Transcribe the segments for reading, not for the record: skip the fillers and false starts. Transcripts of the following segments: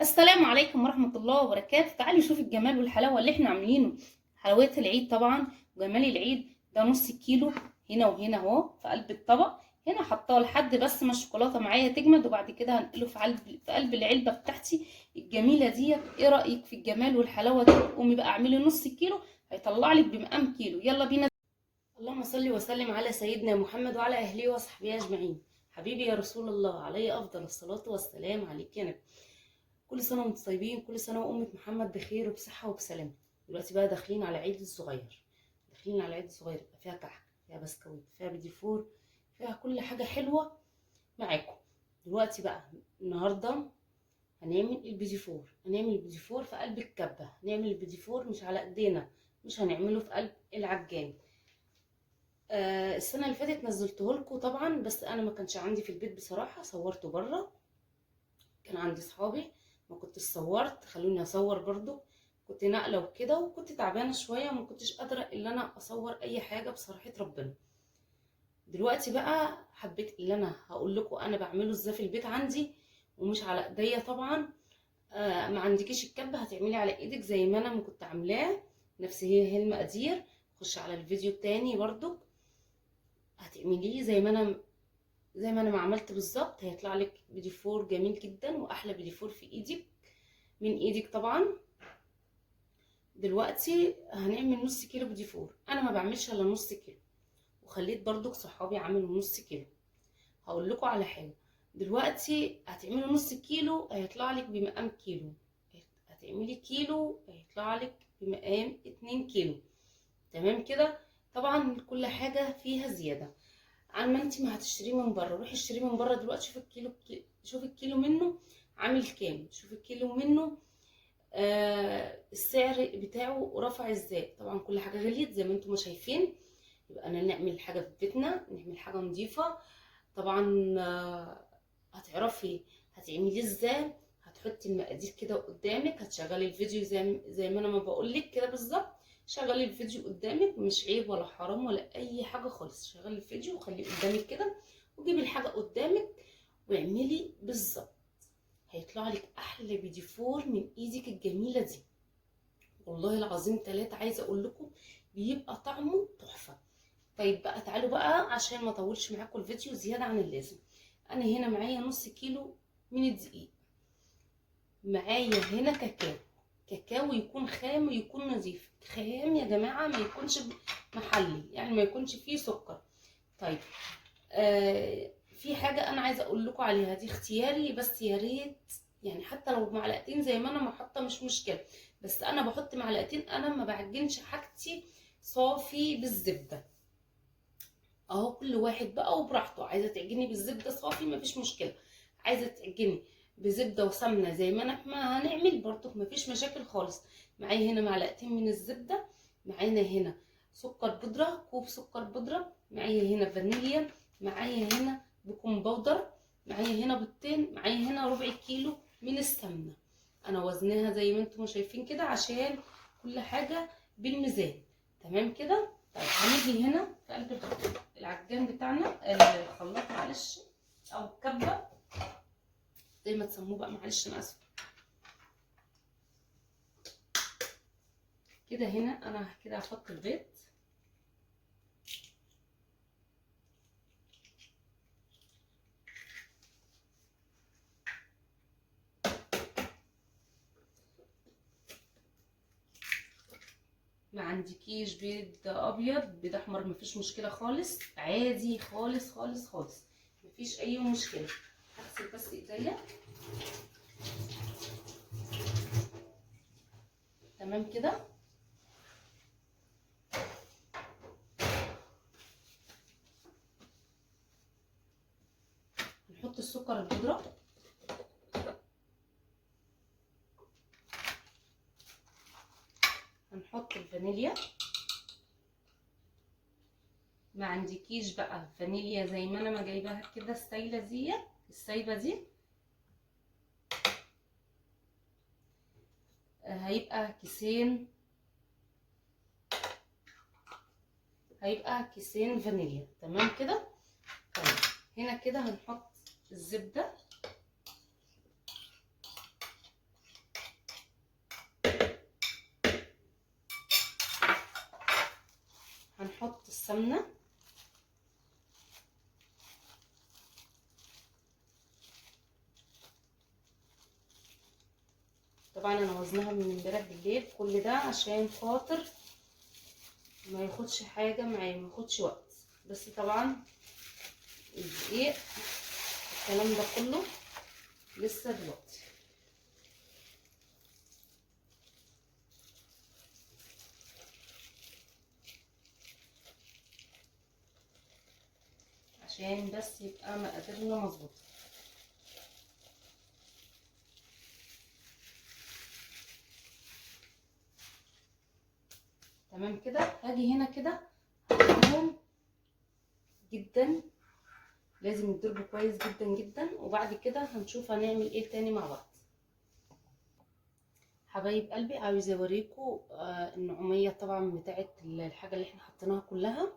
السلام عليكم ورحمة الله وبركاته. تعالي شوفي الجمال والحلاوة اللي احنا عاملينه. حلويات العيد طبعا، وجمال العيد ده نص كيلو هنا وهنا اهو في قلب الطبق. هنا حطاه لحد بس ما الشوكولاتة معايا تجمد، وبعد كده هنقله في قلب العلبة بتاعتي الجميلة ديت. ايه رأيك في الجمال والحلاوة دي؟ قومي بقى اعملي نص كيلو، هيطلع لك بمقام كيلو. يلا بينا. اللهم صل وسلم على سيدنا محمد وعلى اهله وصحبه اجمعين. حبيبي يا رسول الله، عليه افضل الصلاة والسلام. عليك يا نبي. كل سنة وانتم طيبين، كل سنة وأمة محمد بخير وبصحة وبسلامة. دلوقتي بقى داخلين على عيد الصغير، داخلين على عيد الصغير يبقى فيها كحك، فيها بسكويت، فيها بدي فور، فيها كل حاجة حلوة معاكم. دلوقتي بقى النهاردة هنعمل البيدي فور، هنعمل البيدي فور في قلب الكبة. هنعمل البيدي فور مش على ايدينا، مش هنعمله في قلب العجان. السنة اللي فاتت نزلته لكم طبعا، بس انا ما كانش عندي في البيت بصراحة، صورته بره. كان عندي صحابي، ما كنتش صورت، خلوني اصور برضو. كنت ناقله وكده، وكنت تعبانه شويه وما كنتش قادره الا انا اصور اي حاجه بصراحه ربنا. دلوقتي بقى حبيت اللي انا هقول لكم انا بعمله ازاي في البيت عندي، ومش على ايديا طبعا. ما عندكيش الكبه هتعملي على ايدك زي ما انا ما كنت عاملاه، نفس هي المقادير. خش على الفيديو التاني برضو هتعمليه زي ما انا ما عملت بالظبط. هيطلع لك فيديو فور جميل جدا، واحلى فيديو فور في ايدك، من ايدك طبعا. دلوقتي هنعمل نص كيلو بدي فور. انا ما بعملش الا نص كيلو، وخليت برضو صحابي عملوا نص كيلو. هقول لكم على حاجه، دلوقتي هتعملوا نص كيلو هيطلع لك بمقام كيلو، هتعملي كيلو هيطلع لك بمقام 2 كيلو. تمام كده. طبعا كل حاجه فيها زياده عن ما انت ما هتشتريه من بره. روحي اشتريه من بره دلوقتي، شوفي الكيلو منه عامل كام، شوفي الكيلو منه السعر بتاعه رفع ازاي. طبعا كل حاجه غليت زي ما انتم شايفين. يبقى انا نعمل حاجه في بيتنا، نعمل حاجه نظيفه. طبعا هتعرفي هتعمليه ازاي. هتحطي المقادير كده قدامك، هتشغلي الفيديو زي ما انا ما بقول لك كده بالظبط. شغلي الفيديو قدامك، مش عيب ولا حرام ولا اي حاجه خالص. شغلي الفيديو وخليه قدامك كده، وجيبي الحاجه قدامك واعملي بالظبط. هيطلع لك احلى فيديو فور من ايدك الجميله دي. والله العظيم ثلاثة عايزه اقول لكم بيبقى طعمه تحفه. طيب بقى تعالوا بقى عشان ما اطولش معاكم الفيديو زياده عن اللازم. انا هنا معايا نص كيلو من الدقيق، معايا هنا كاكاو. كاكاو يكون خام ويكون نظيف. خام يا جماعه، ما يكونش محلي، يعني ما يكونش فيه سكر. طيب في حاجه انا عايزه اقول لكم عليها، دي اختياري بس يا ريت، يعني حتى لو معلقتين زي ما انا ما حاطه مش مشكله، بس انا بحط معلقتين. انا ما بعجنش حاجتي صافي بالزبده. اهو كل واحد بقى وبراحته، عايزه تعجني بالزبده صافي مفيش مشكله، عايزه تعجني بزبده وسمنه زي ما احنا هنعمل برضو مفيش مشاكل خالص. معايا هنا معلقتين من الزبده، معانا هنا سكر بودره، كوب سكر بودره، معايا هنا فانيليا، معايا هنا بيكنج باودر، معايا هنا بيضتين، معايا هنا ربع كيلو من السمنه. انا وزنها زي ما انتم شايفين كده عشان كل حاجه بالميزان. تمام كده. طيب هنيجي هنا في قلب العجان بتاعنا، الخلاط معلش، او الكبه زي ما تسموه بقى، معلش انا اسفه. كده هنا انا كده هحط البيض. ما عندكيش بيض ابيض، بيض احمر، مفيش مشكله خالص، عادي خالص خالص خالص، مفيش اي مشكله. هغسل بس ايديا. تمام كده. نحط السكر البودره، هنحط الفانيليا. ما عندكيش بقى فانيليا زي ما انا ما جايباها كده السايله دي، السايبه دي، هيبقى كيسين، هيبقى كيسين فانيليا. تمام كده. طيب هنا كده هنحط الزبده، السمنه. طبعا انا وزنها من امبارح بالليل كل ده عشان خاطر ما ياخدش حاجه معايا، ما ياخدش وقت. بس طبعا الدقيق الكلام ده كله لسه دلوقتي. عشان بس يبقى مقاديرنا مظبوطه. تمام كده. هاجي هنا كده هضربهم جدا، لازم يتضربوا كويس جدا جدا، وبعد كده هنشوف هنعمل ايه تاني مع بعض. حبايب قلبي عاوزه اوريكم النعوميه طبعا بتاعت الحاجه اللي احنا حطيناها كلها.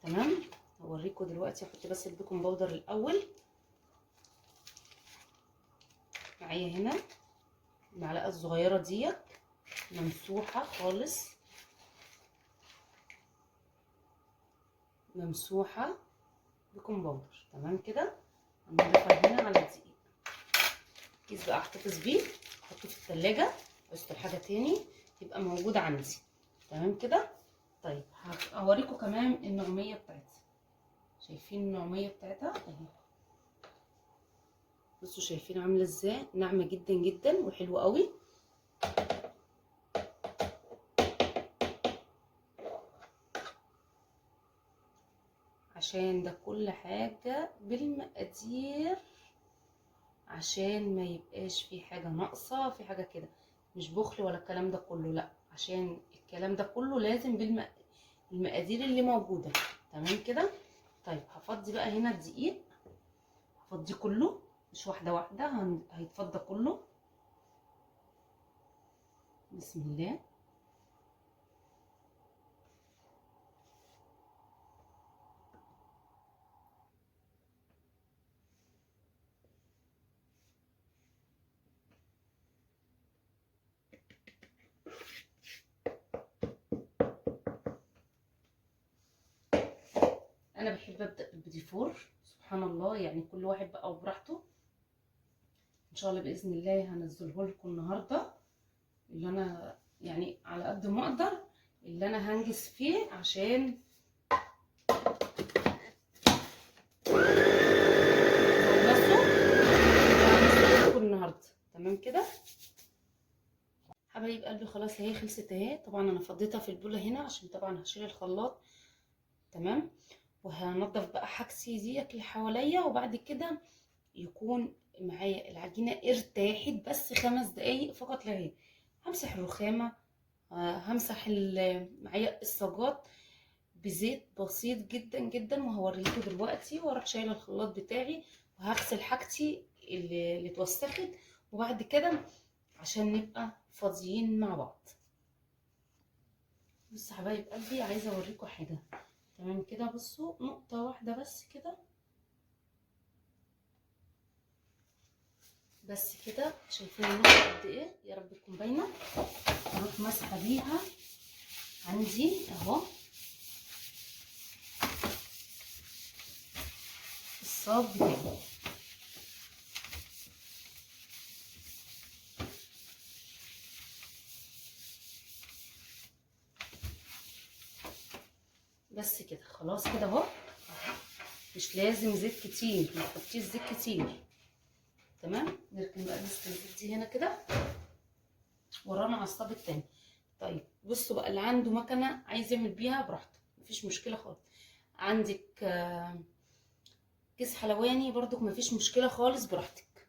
تمام. هوريكم دلوقتي. هحط بس البيكنج باودر الاول. معايا هنا المعلقه الصغيره دي ممسوحه خالص، ممسوحه بيكنج باودر. تمام كده. هنضيفها هنا على الدقيق. كيس بقى احتفظ بيه، احطه في التلاجة. عوزت حاجه تاني يبقى موجود عندي. تمام كده. طيب هوريكم كمان النعوميه بتاعتها. شايفين النعوميه بتاعتها اهي؟ بصوا شايفين عامله ازاي؟ ناعمه جدا جدا وحلوه قوي. عشان ده كل حاجه بالمقادير، عشان ما يبقاش في حاجه ناقصه في حاجه كده. مش بخل ولا الكلام ده كله، لا، عشان الكلام ده كله لازم بالمقادير اللي موجوده. تمام كده. طيب هفضي بقى هنا الدقيق، هفضيه كله، مش واحده واحده، هيتفضى كله. بسم الله. انا بحب ابدا بالبيديفور. سبحان الله، يعني كل واحد بقى وبراحته. ان شاء الله باذن الله هنزله لكم النهارده، اللي انا يعني على قد ما اقدر اللي انا هنجز فيه عشان اخلصه وهنزله لكم النهارده. تمام كده حبايب قلبي. خلاص اهي خلصت اهي. طبعا انا فضيتها في البوله هنا عشان طبعا هشيل الخلاط. تمام. وهنضف بقى حاجتي ديت اللي حواليا، وبعد كده يكون معايا العجينه ارتاحت بس 5 دقايق فقط لا غير. همسح الرخامه، همسح معايا الصاجات بزيت بسيط جدا جدا، وهوريكم دلوقتي. واروح شايله الخلاط بتاعي وهغسل حاجتي اللي اتوسخت، وبعد كده عشان نبقى فاضيين مع بعض. بصوا حبايب قلبي، عايزه اوريكم حاجه. تمام كده. بصوا نقطه واحده بس كده، بس كده. شايفين النقطه قد ايه؟ يا رب تكون باينه. اروح ماسحه بيها عندي اهو الصاج بتاعي. بس كده خلاص كده اهو. مش لازم زيت كتير، ما تحطيش زيت كتير. تمام. نركن بقى لسه الزيت دي هنا كده ورانا على الصاج التاني. طيب بصوا بقى، اللي عنده مكنه عايز يعمل بيها براحته، مفيش مشكله خالص. عندك كيس حلواني برضك مفيش مشكله خالص، براحتك.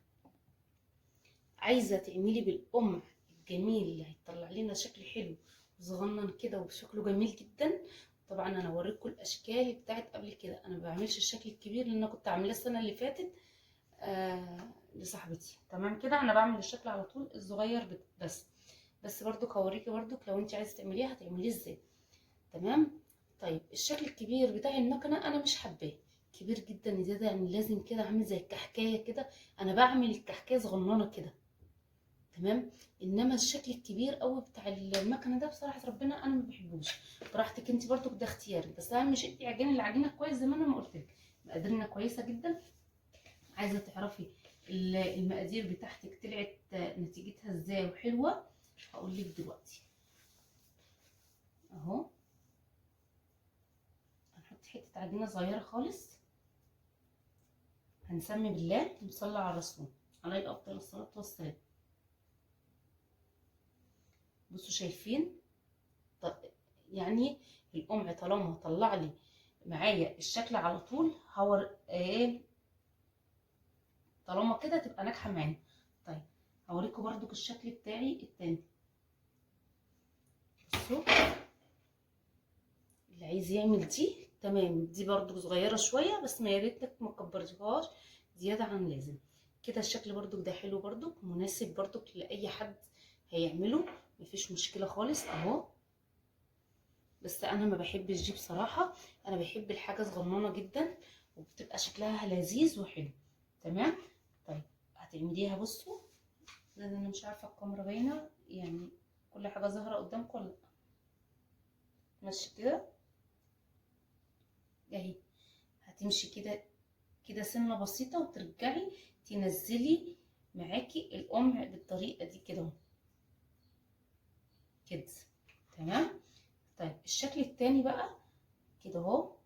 عايزه تعملي بالقمع الجميل اللي هيطلع لنا شكل حلو صغنن كده وشكله جميل جدا. طبعا انا اوريكم الاشكال بتاعت قبل كده. انا ما بعملش الشكل الكبير اللي انا كنت عاملاه السنه اللي فاتت لصاحبتي. تمام كده. انا بعمل الشكل على طول الصغير بس برضك هوريكي برضك لو انت عايزه تعمليها هتعمليه ازاي. تمام. طيب الشكل الكبير بتاع المكنه انا مش حباه، كبير جدا زياده، يعني لازم كده عامل زي الكحكايه كده. انا بعمل الكحكايه صغننه كده. تمام. انما الشكل الكبير قوي بتاع المكنه ده بصراحه ربنا انا ما بحبوش. براحتك انت برضو، ده اختيارك، بس اهم شيء تعجني العجينه كويس زي ما انا ما قلت لك. مقاديرنا كويسه جدا. عايزه تعرفي المقادير بتاعتك طلعت نتيجتها ازاي وحلوه، هقول لك دلوقتي. اهو هنحط حته عجينه صغيره خالص، هنسمي بالله ونصلي على الرسول عليه افضل الصلاه والسلام. بصوا شايفين؟ يعني القمع طالما طلع لي معايا الشكل على طول هور ايه، طالما كده تبقى ناجحه معانا. طيب هوريكم برضو الشكل بتاعي التاني. بصوا، اللي عايز يعمل دي تمام، دي برضو صغيره شويه بس ما ياريتك ما كبرتيهاش زياده عن لازم. كده الشكل برضو ده حلو، برضو مناسب برضو لاي حد هيعمله، مفيش مشكله خالص اهو. بس انا ما بحبش دي بصراحه، انا بحب الحاجه صغننه جدا وبتبقى شكلها لذيذ وحلو. تمام. طيب هتعمليها، بصوا، لان انا مش عارفه الكاميرا باينه يعني كل حاجه ظاهره قدامكم ولا لا. ماشي كده اهي، هتمشي كده كده سنه بسيطه وترجعي تنزلي معاكي القمع بالطريقه دي كده اهو كده. تمام. طيب الشكل التاني بقى كده اهو.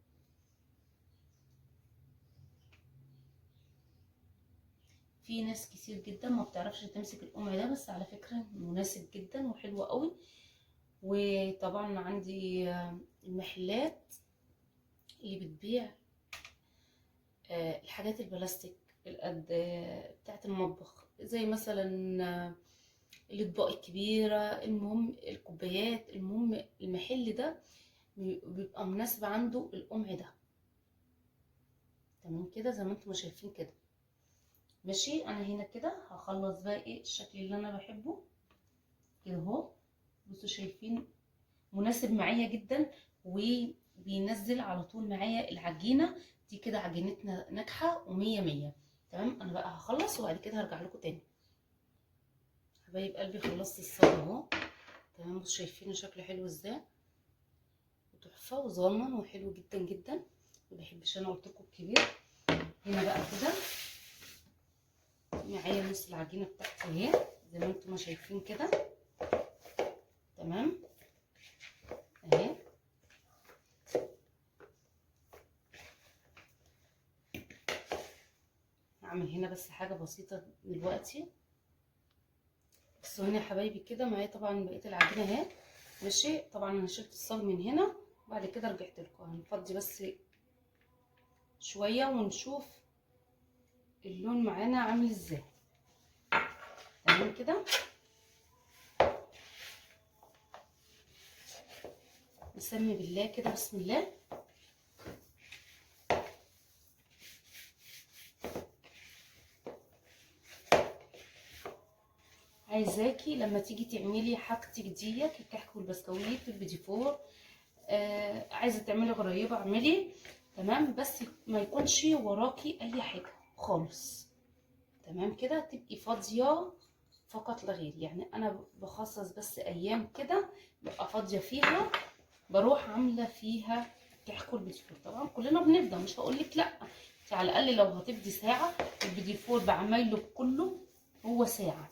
في ناس كتير جدا ما بتعرفش تمسك القمع ده، بس على فكرة مناسب جدا وحلو قوي. وطبعا عندي المحلات اللي بتبيع الحاجات البلاستيك القد بتاعت المطبخ، زي مثلا الاطباق الكبيرة، المهم الكوبايات، المهم المحل ده بيبقى مناسب عنده القمع ده. تمام كده زي ما انتم شايفين كده. ماشي، انا هنا كده هخلص بقى ايه الشكل اللي انا بحبه كده اهو. بصوا شايفين؟ مناسب معايا جدا وبينزل على طول معايا العجينه دي كده. عجينتنا ناجحه ومية مية. تمام. انا بقى هخلص وبعد كده هرجع لكم تاني. حبايب قلبي خلصت الصاج اهو. تمام. بصوا شايفين شكله حلو ازاي وتحفه وصغنن وحلو جدا جدا. ما بحبش انا قلت لكم الكبير. هنا بقى كده معايا نص العجينه بتاعتي اهي زي ما انتم شايفين كده. تمام اهي. هعمل هنا بس حاجه بسيطه دلوقتي. بصوا هنا يا حبايبي كده معايا طبعا بقيه العجينه اهي. ماشي. طبعا انا شلت الصاج من هنا وبعد كده رجعت لكم. هنفضي بس شويه ونشوف اللون معانا عامل ازاي. تمام كده. نسمي بالله كده، بسم الله. عايزاكي لما تيجي تعملي حاجتك ديت الكحك والبسكويت والبيتي فور، عايزه تعملي غريبه اعملي. تمام. بس ما يكونش وراكي اي حاجه خالص. تمام كده. تبقي فاضيه فقط لا غير. يعني انا بخصص بس ايام كده ببقى فاضيه فيها، بروح عامله فيها كحك والبيتي فور. طبعا كلنا بنفضى، مش هقول لك لا، انت على الاقل لو هتفضي ساعه. البيتي فور بعمايله كله هو ساعه،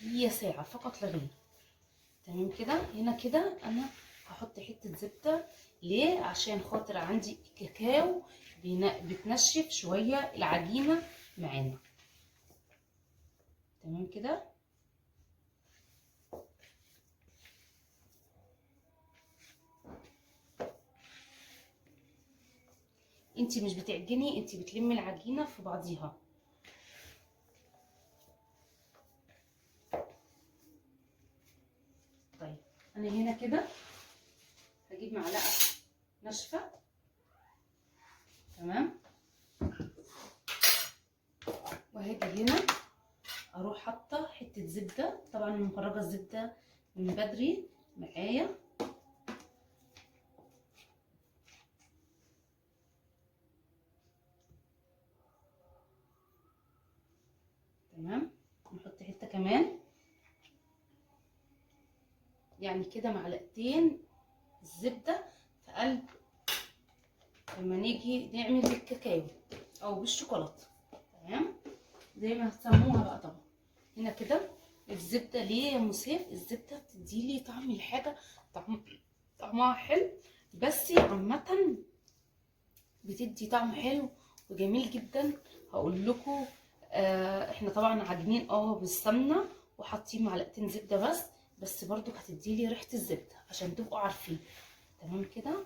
هي ساعه فقط لا غير. تمام كده. هنا كده انا هحط حته زبده. ليه؟ عشان خاطر عندي كاكاو بتنشف شويه العجينه معانا. تمام كده. انتي مش بتعجني، انتي بتلمي العجينه في بعضيها. طيب انا هنا كده هجيب معلقه ناشفه. تمام. وهاجي هنا اروح حاطه حته زبده. طبعا مخرجه الزبده من بدري معايا. تمام. نحط حته كمان، يعني كده معلقتين الزبده في قلب لما نيجي نعمل بالكاكاو او بالشوكولاته. تمام، زي ما هتسموها بقى. طبعا هنا كده الزبده ليه يا مسيف؟ الزبده بتديلي طعم الحاجه، طعمها حلو، بس عامه بتدي طعم حلو وجميل جدا. هقول لكم احنا طبعا عاجنين بالسمنه وحاطين معلقتين زبده بس برضو هتديلي ريحه الزبده عشان تبقوا عارفين. تمام كده.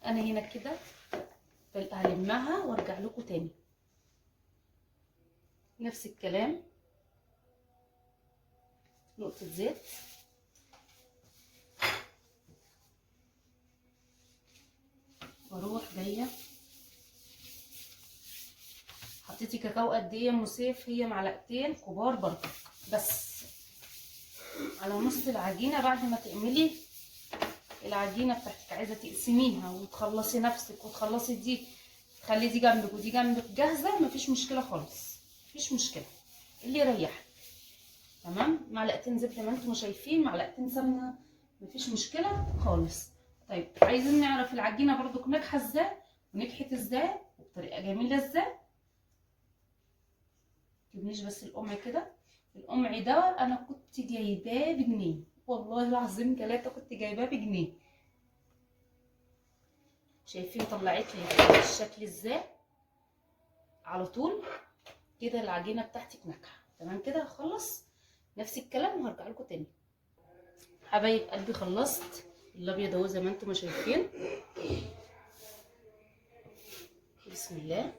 انا هنا كده هلمها وارجع لكم تاني. نفس الكلام، نقطه زيت، واروح جايه. حطيتي كاكاو قد ايه يا ام سيف؟ هي معلقتين كبار برضه، بس على نص العجينه. بعد ما تعملي العجينه بتاعتك عايزه تقسميها وتخلصي نفسك وتخلصي دي، تخلي دي جنبك ودي جنبك جاهزه، مفيش مشكله خالص، مفيش مشكله، اللي يريحك. تمام، معلقتين زبده ما انتم شايفين، معلقتين سمنه، مفيش مشكله خالص. طيب عايزين نعرف العجينه برضو ناجحه ازاي ونجحت ازاي وبطريقه جميله ازاي. متجيبنيش بس القمع كده. القمع ده انا كنت جايباه بجنيه، والله العظيم 3 كنت جايباه بجنيه. شايفين طلعت لي الشكل ازاي؟ على طول كده العجينه بتاعتك ناجحه. تمام كده، هخلص نفس الكلام وهرجع لكم تاني. حبايب قلبي خلصت الابيض اهو زي ما انتم شايفين. بسم الله.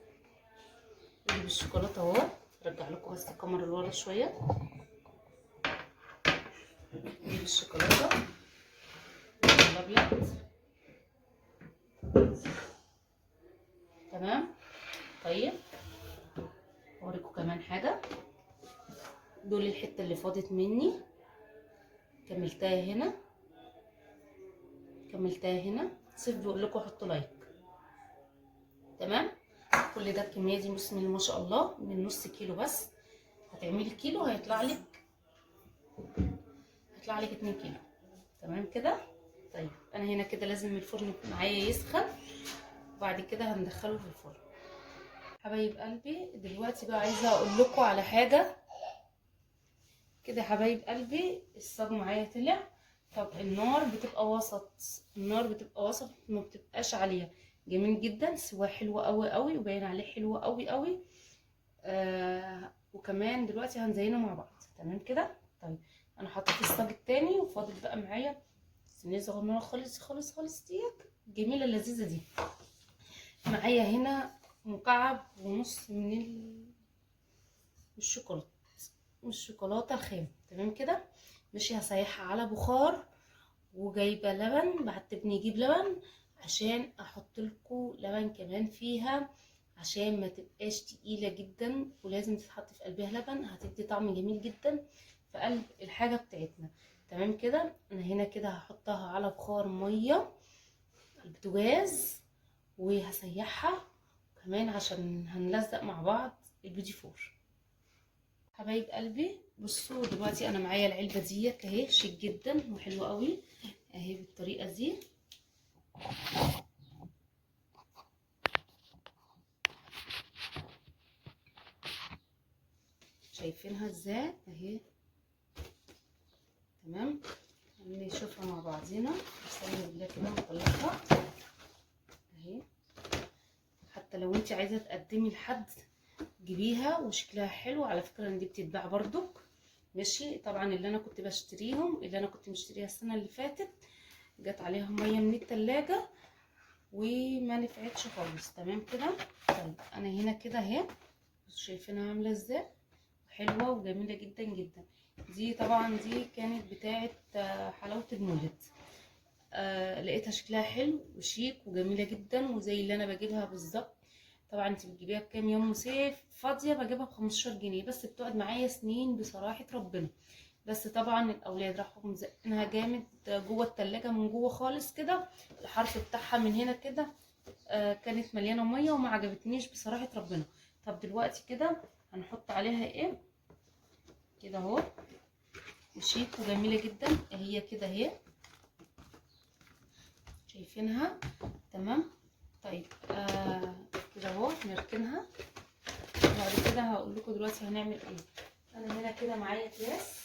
اجيب الشوكولاته اهو، ارجع لكم بس الكاميرا لورا شويه. اجيب الشوكولاته الابيض. تمام. طيب اوريكم كمان حاجه. دول الحته اللي فاضت مني، كملتها هنا، كملتها هنا. سيف بيقول لكم حطوا لايك. تمام، كل ده الكميه دي بسم الله ما شاء الله من نص كيلو بس. هتعملي كيلو هيطلع لك 2 كيلو. تمام كده. طيب انا هنا كده لازم الفرن معايا يسخن، وبعد كده هندخله في الفرن. حبايب قلبي دلوقتي بقى عايزه اقول لكم على حاجه كده. حبايب قلبي الصاج معايا طلع. طب النار بتبقى وسط، النار بتبقى وسط، ما بتبقاش عاليه. جميل جدا، سوا حلوه قوي قوي وباين عليه حلوه قوي قوي. وكمان دلوقتي هنزينه مع بعض. تمام كده. طيب انا حطيت الصاج التاني وفاضل بقى معايا صينيه صغننه خالص خالص خالص ديت جميله اللذيذه دي. معايا هنا مكعب ونص من الشوكولاته، الشوكولاته الخام. تمام كده. ماشي، هسيحها على بخار، وجايبه لبن، بعتبني اجيب لبن عشان احط لكم لبن كمان فيها عشان ما تبقاش تقيله جدا، ولازم تتحط في قلبها لبن، هتدي طعم جميل جدا في قلب الحاجه بتاعتنا. تمام كده. انا هنا كده هحطها على بخار ميه على البوتاجاز وهسيحها كمان عشان هنلزق مع بعض البيدي فور. حبايب قلبي بصوا دلوقتي انا معايا العلبه ديت اهي، شيك جدا وحلوه قوي اهي بالطريقه دي. شايفينها ازاي اهي؟ تمام، نشوفها مع بعضينا. بسم الله كده نطلعها اهي. حتى لو انت عايزه تقدمي لحد جيبيها وشكلها حلو. على فكره ان دي بتتباع برضك. ماشي، طبعا اللي انا كنت بشتريهم، اللي انا كنت مشتريها السنه اللي فاتت، جت عليها ميه من التلاجة وما نفعتش خالص. تمام كده. طيب انا هنا كده اهي، شايفينها عامله ازاي؟ حلوه وجميله جدا جدا. دي طبعا دي كانت بتاعه حلاوه المولد. لقيتها شكلها حلو وشيك وجميله جدا وزي اللي انا بجيبها بالظبط. طبعا انت بتجيبيها بكام يا ام سيف؟ فاضيه بجيبها ب15 جنيه بس، بتقعد معايا سنين بصراحه ربنا. بس طبعا الاولاد راحوا مزقينها جامد جوه التلاجة من جوه خالص كده، الحرف بتاعها من هنا كده كانت مليانه ميه وما عجبتنيش بصراحه ربنا. طب دلوقتي كده هنحط عليها ايه كده اهو، وشيك وجميله جدا هي كده اهي، شايفينها؟ تمام. طيب كده اهو نركنها. بعد كده هقول لكم دلوقتي هنعمل ايه. انا هنا كده معايا اكياس،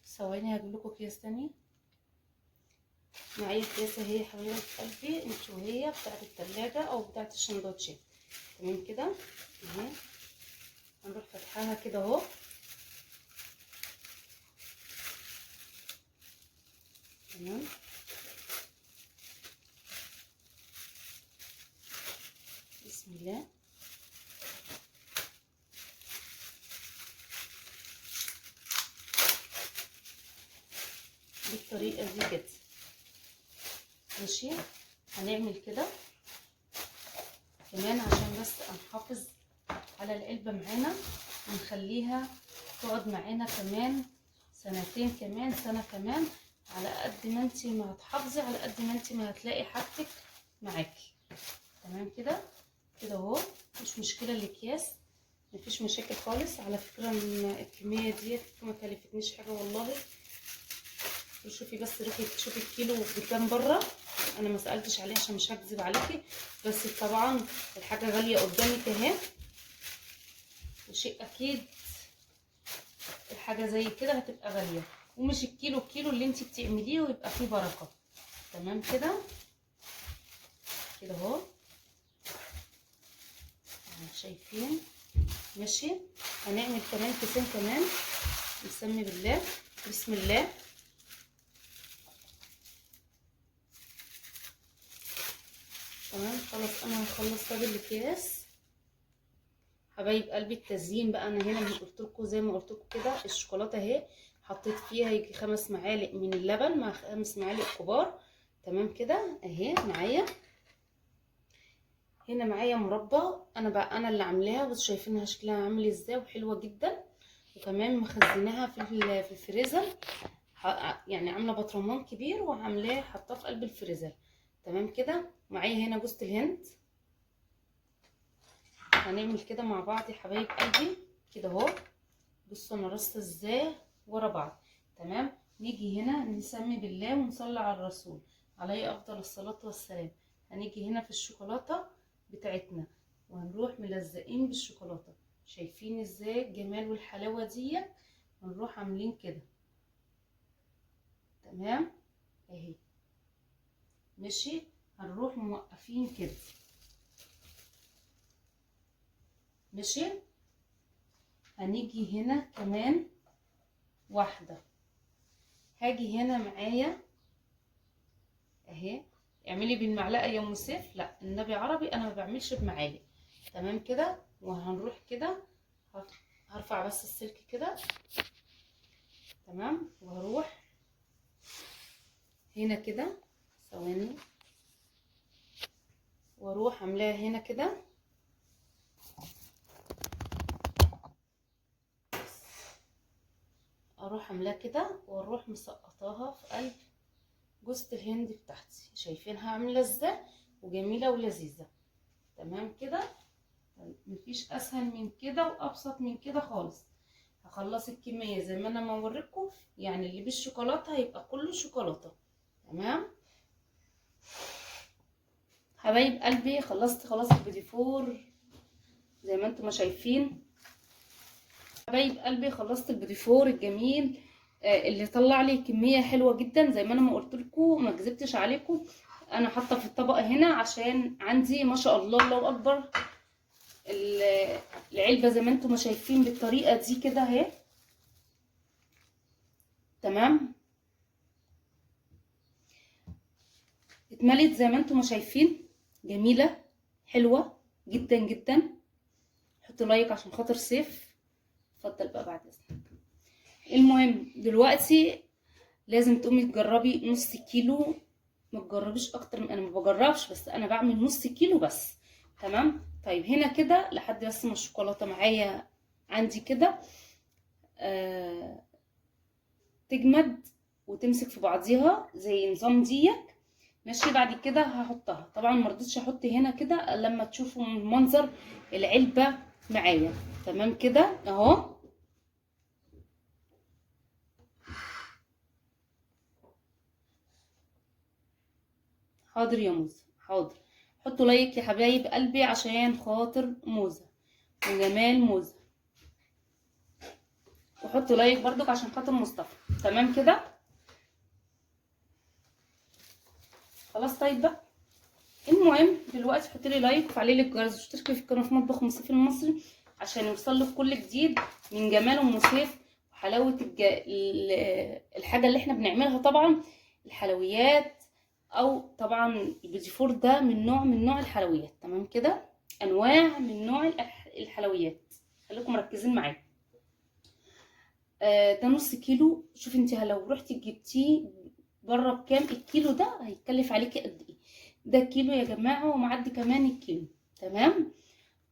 ثواني هجيب لكم اكياس تاني. معايا اكياس اهي يا حبايب قلبي، انتوا هي بتاعت التلاجة او بتاعت السندوتشات. تمام كده اهي، هنروح فتحاها كده اهو. تمام. بسم الله. بالطريقه دي كده ماشي. هنعمل كده كمان عشان بس نحافظ على العلبه معانا ونخليها تقعد معانا كمان سنتين، كمان سنه كمان. على قد ما انتي ما هتحافظي على قد ما انتي ما هتلاقي حاجتك معاكي. تمام كده كده اهو. مش مشكله الاكياس، مفيش مشاكل خالص. على فكره الكميه دي ما كلفتنيش حاجه والله. شوفي بس، روحي تشوفي الكيلو بكام بره، انا ما سالتش عليه عشان مش هكذب عليكي، بس طبعا الحاجه غاليه قدامك اهي، وشيء اكيد الحاجه زي كده هتبقى غاليه، ومش الكيلو اللي انت بتعمليه ويبقى فيه بركه. تمام كده كده اهو شايفين؟ ماشي. هنعمل كمان كيسين كمان، نسمي بالله، بسم الله. تمام خلاص انا هخلص طب الاكياس. حبايب قلبي التزيين بقى، انا هنا قلت لكم زي ما قلت لكم كده الشوكولاته اهي، حطيت فيها يجي 5 معالق من اللبن مع 5 معالق كبار. تمام كده اهي معايا. هنا معايا مربى، انا اللي عاملاها، بس شايفينها شكلها عامل ازاي وحلوه جدا، وكمان مخزناها في الفريزر، يعني عامله بطرمان كبير وعاملاه حطاه في قلب الفريزر. تمام كده. معايا هنا جوز الهند، هنعمل كده مع بعض يا حبايب قلبي كده اهو. بصوا انا رصه ازاي ورا بعض. تمام. نيجي هنا نسمي بالله ونصلي على الرسول عليه افضل الصلاه والسلام. هنيجي هنا في الشوكولاته بتاعتنا وهنروح ملزقين بالشوكولاته، شايفين ازاي الجمال والحلاوه دي؟ هنروح عاملين كده. تمام اهي ماشي. هنروح موقفين كده ماشي. هنيجي هنا كمان واحده، هاجي هنا معايا اهي. اعملي بالمعلقه يا ام سيف، لا النبي عربي انا ما بعملش بمعالق. تمام كده. وهنروح كده هرفع بس السلك كده. تمام. وهروح هنا كده ثواني، واروح عاملاها هنا كده. اروح عاملاها كده واروح مسقطاها في قلب جوزة الهند بتاعتي، شايفينها عامله ازاي وجميله ولذيذه. تمام كده. طيب مفيش اسهل من كده وابسط من كده خالص. هخلص الكميه زي ما انا ما اوريكم، يعني اللي بالشوكولاته هيبقى كله شوكولاته. تمام حبايب قلبي، خلصت خلاص البيديفور زي ما انتم ما شايفين. حبايب قلبي خلصت البيديفور الجميل اللي طلع لي كميه حلوه جدا زي ما انا ما قلت لكم، ما كذبتش عليكم. انا حاطه في الطبق هنا عشان عندي ما شاء الله الله اكبر العلبه زي ما انتم ما شايفين بالطريقه دي كده اهي. تمام. اتملت زي ما انتم ما شايفين، جميله حلوه جدا جدا. حطوا لايك عشان خاطر سيف. اتفضل بقى بعد اذنك. المهم دلوقتي لازم تقومي تجربي نص كيلو، ما تجربيش اكتر من، انا ما بجربش بس انا بعمل نص كيلو بس. تمام. طيب هنا كده لحد بس ما الشوكولاته معايا عندي كده تجمد وتمسك في بعضيها زي نظام ديك. ماشي. بعد كده هحطها، طبعا مرضتش احط هنا كده لما تشوفوا منظر العلبة معايا. تمام كده اهو. حاضر يا موزة، حاضر. حطوا لايك يا حبايب قلبي عشان خاطر موزة وجمال موزة، وحطوا لايك برضك عشان خاطر مصطفى. تمام كده خلاص. طيب بقى المهم دلوقتي حطي لي لايك وفعلي لي الجرس واشتركي في القناه في مطبخ ام سيف المصري عشان يوصلك كل جديد من جمال ام سيف وحلاوه الحاجه اللي احنا بنعملها. طبعا الحلويات، او طبعا البيتي ده من نوع الحلويات. تمام كده، انواع من نوع الحلويات. خليكم مركزين معايا. ده نص كيلو. شوف انت لو رحتي جبتيه بره بكام، الكيلو ده هيتكلف عليكي قد ايه؟ ده كيلو يا جماعه ومعدي كمان الكيلو. تمام.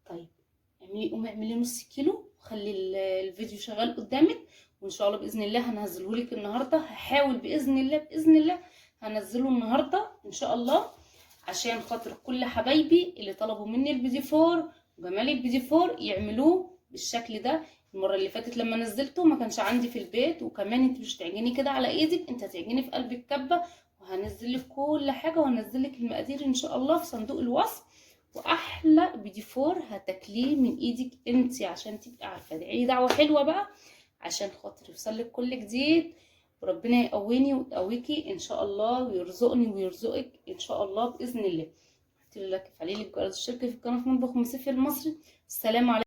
طيب قومي اعملي نص كيلو وخلي الفيديو شغال قدامك، وان شاء الله باذن الله هنزله لك النهارده. هحاول باذن الله باذن الله هنزله النهارده ان شاء الله، عشان خاطر كل حبايبي اللي طلبوا مني البيدي فور وجمال البيدي فور يعملوه بالشكل ده. المره اللي فاتت لما نزلته ما كانش عندي في البيت، وكمان انت مش تعجني كده على ايدك، انت هتعجني في قلب الكبه. وهنزل لك كل حاجه وهنزل لك المقادير ان شاء الله في صندوق الوصف. واحلى بيدي فور هتاكليه من ايدك انت، عشان تبقي عارفه. ادعي دعوه حلوه بقى عشان خاطر يوصلك كل جديد، وربنا يقويني ويقويكي ان شاء الله، ويرزقني ويرزقك ان شاء الله باذن الله. قلت لك فعلي لي الجرس، اشتركي في القناه في مطبخ ام سيف المصري. السلام عليكم.